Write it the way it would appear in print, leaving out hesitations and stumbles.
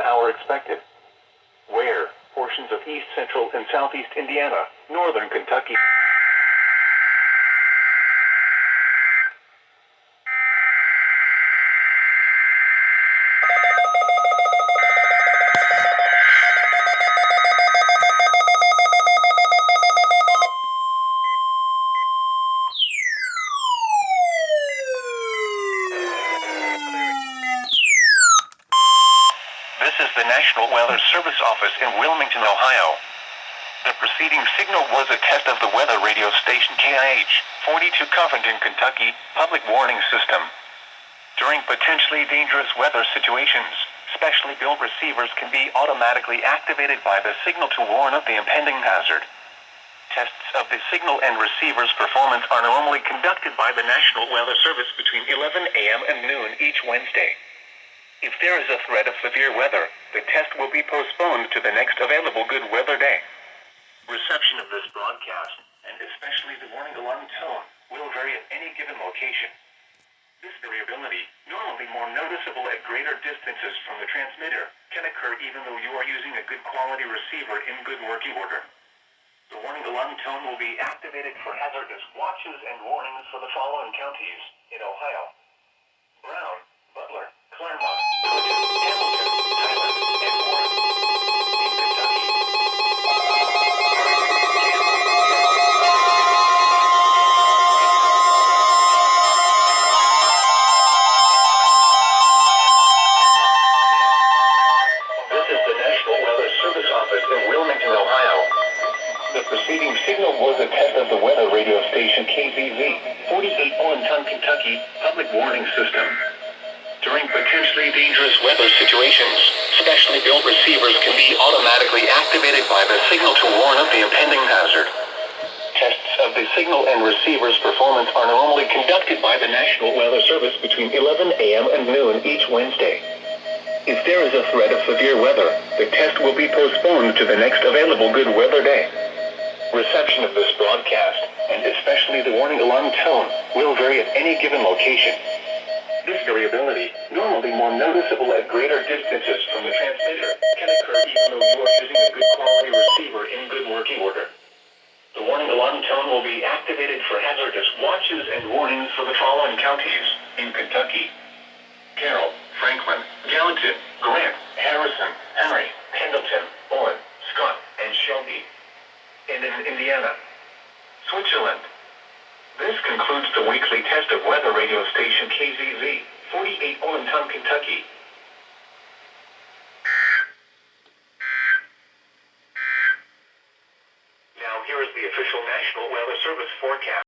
an hour expected. Where? Portions of east central and southeast Indiana, northern Kentucky. This is the National Weather Service Office in Wilmington, Ohio. The preceding signal was a test of the weather radio station KIH 42 Covington, Kentucky, public warning system. During potentially dangerous weather situations, specially built receivers can be automatically activated by the signal to warn of the impending hazard. Tests of the signal and receiver's performance are normally conducted by the National Weather Service between 11 a.m. and noon each Wednesday. If there is a threat of severe weather, the test will be postponed to the next available good weather day. Reception of this broadcast, and especially the warning alarm tone, will vary at any given location. This variability, normally more noticeable at greater distances from the transmitter, can occur even though you are using a good quality receiver in good working order. The warning alarm tone will be activated for hazardous watches and warnings for the following counties in Ohio: Brown, Butler, Claremont, Clinton, Hamilton, Highland, and Warren. In Kentucky, this is the National Weather Service Office in Wilmington, Ohio. The preceding signal was a test of the weather radio station KZZ 48 Olenton, Kentucky, public warning system. During potentially dangerous weather situations, specially built receivers can be automatically activated by the signal to warn of the impending hazard. Tests of the signal and receiver's performance are normally conducted by the National Weather Service between 11 a.m. and noon each Wednesday. If there is a threat of severe weather, the test will be postponed to the next available good weather day. Reception of this broadcast, and especially the warning alarm tone, will vary at any given location. This variability, normally more noticeable at greater distances from the transmitter, can occur even though you are using a good quality receiver in good working order. The warning alarm tone will be activated for hazardous watches and warnings for the following counties in Kentucky: Carroll, Franklin, Gallatin, Grant, Harrison, Henry, Pendleton, Owen, Scott, and Shelby. And in Indiana, Switzerland. This concludes the weekly test of weather radio station KZZ 48 Olenton, Kentucky. Now here is the official National Weather Service forecast.